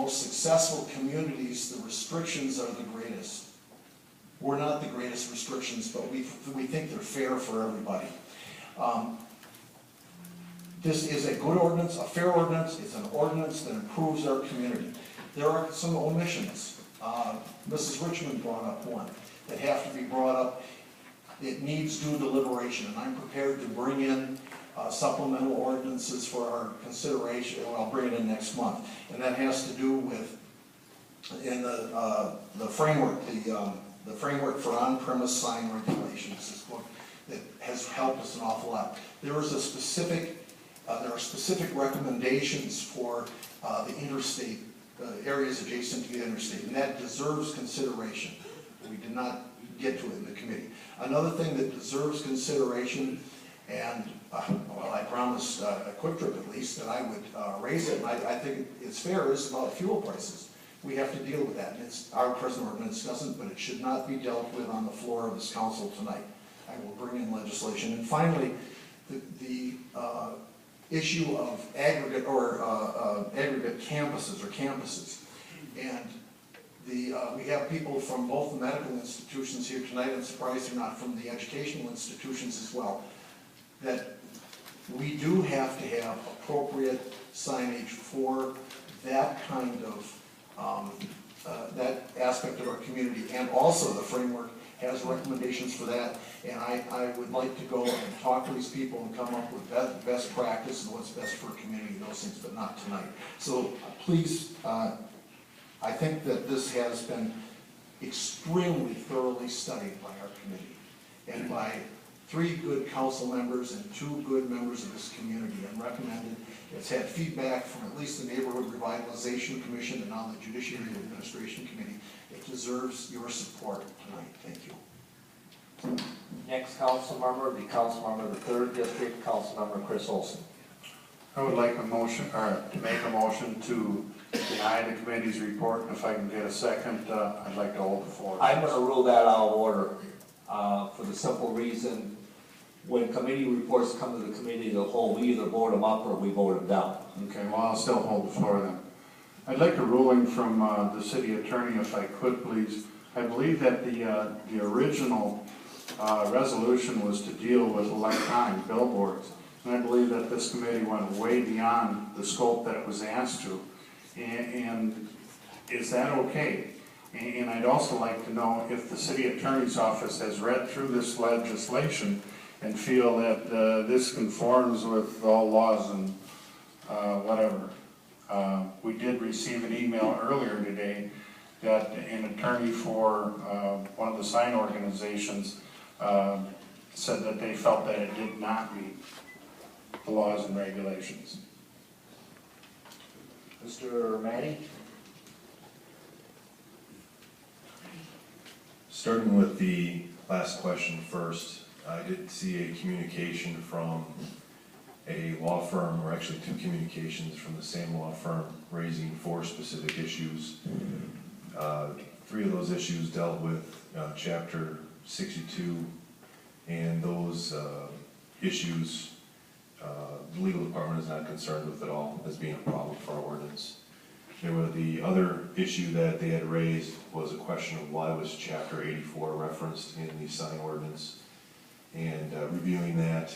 most successful communities, the restrictions are the greatest. We're not the greatest restrictions, but we think they're fair for everybody. This is a good ordinance, a fair ordinance. It's an ordinance that improves our community. There are some omissions. Mrs. Richmond brought up one that have to be brought up. It needs due deliberation, and I'm prepared to bring in supplemental ordinances for our consideration. Well, I'll bring it in next month, and that has to do with in the framework, the framework for on-premise sign regulations is what that has helped us an awful lot. There is a specific, there are specific recommendations for the interstate areas adjacent to the interstate, and that deserves consideration. We did not get to it in the committee. Another thing that deserves consideration, and well, I promised a Quick Trip at least that I would raise it, and I think it's fair, is about fuel prices. We have to deal with that, and it's, our present ordinance doesn't, but it should not be dealt with on the floor of this council tonight. I will bring in legislation. And finally, the issue of aggregate or aggregate campuses. And we have people from both the medical institutions here tonight. I'm surprised they're not from the educational institutions as well. That we do have to have appropriate signage for that kind of that aspect of our community, and also the framework has recommendations for that, and I would like to go and talk to these people and come up with best practice and what's best for a community, those things, but not tonight. So please, I think that this has been extremely thoroughly studied by our committee and by 3 good council members and 2 good members of this community, and recommended. It's had feedback from at least the Neighborhood Revitalization Commission and now the Judiciary Administration Committee. It deserves your support tonight. Thank you. Next council member will be council member of the 3rd District, council member Chris Olson. I would like a motion, or to make a motion to deny the committee's report, and if I can get a second, I'd like to hold the floor. I'm going to rule that out of order for the simple reason, when committee reports come to the committee as a whole, we either vote them up or we vote them down. Okay, well, I'll still hold the floor then. I'd like a ruling from the city attorney, if I could, please. I believe that the original resolution was to deal with electronic billboards, and I believe that this committee went way beyond the scope that it was asked to. And is that okay? And I'd also like to know if the city attorney's office has read through this legislation and feel that this conforms with all laws and whatever. We did receive an email earlier today that an attorney for one of the sign organizations said that they felt that it did not meet the laws and regulations. Mr. Manny? Starting with the last question first, I did see a communication from a law firm, or actually 2 communications from the same law firm, raising 4 specific issues. 3 of those issues dealt with Chapter 62, and those issues the legal department is not concerned with at all as being a problem for our ordinance. The other issue that they had raised was a question of why was Chapter 84 referenced in the sign ordinance, and reviewing that,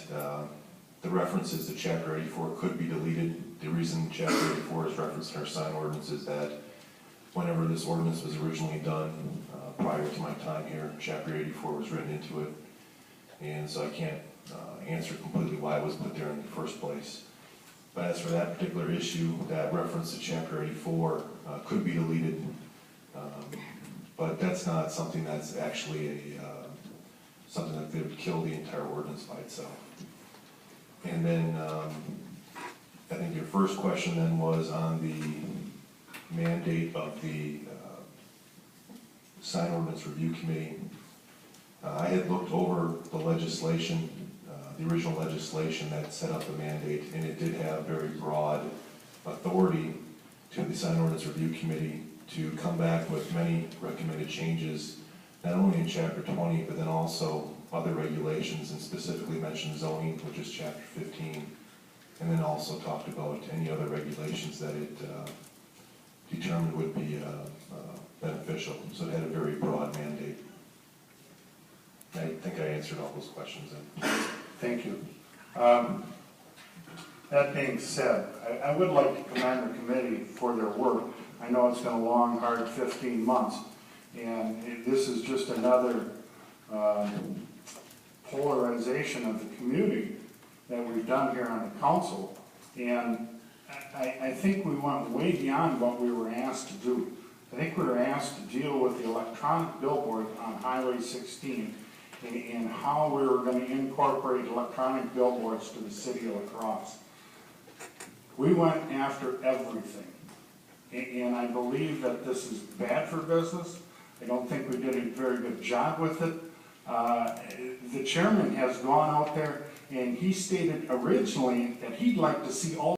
the references to Chapter 84 could be deleted. The reason Chapter 84 is referenced in our sign ordinance is that whenever this ordinance was originally done, prior to my time here, Chapter 84 was written into it, and so I can't answer completely why it was put there in the first place. But as for that particular issue, that reference to Chapter 84 could be deleted, but that's not something that's actually something that would kill the entire ordinance by itself. And then I think your first question then was on the mandate of the Sign Ordinance Review Committee. I had looked over the legislation, the original legislation that set up the mandate, and it did have very broad authority to the Sign Ordinance Review Committee to come back with many recommended changes, not only in Chapter 20, but then also other regulations, and specifically mentioned zoning, which is Chapter 15, and then also talked about any other regulations that it determined would be beneficial. So it had a very broad mandate. I think I answered all those questions then. Thank you. That being said, I would like to commend the committee for their work. I know it's been a long, hard 15 months, and this is just another polarization of the community that we've done here on the council. And I think we went way beyond what we were asked to do. I think we were asked to deal with the electronic billboard on Highway 16 and how we were going to incorporate electronic billboards to the city of La Crosse. We went after everything, and I believe that this is bad for business. I don't think we did a very good job with it. The chairman has gone out there and he stated originally that he'd like to see all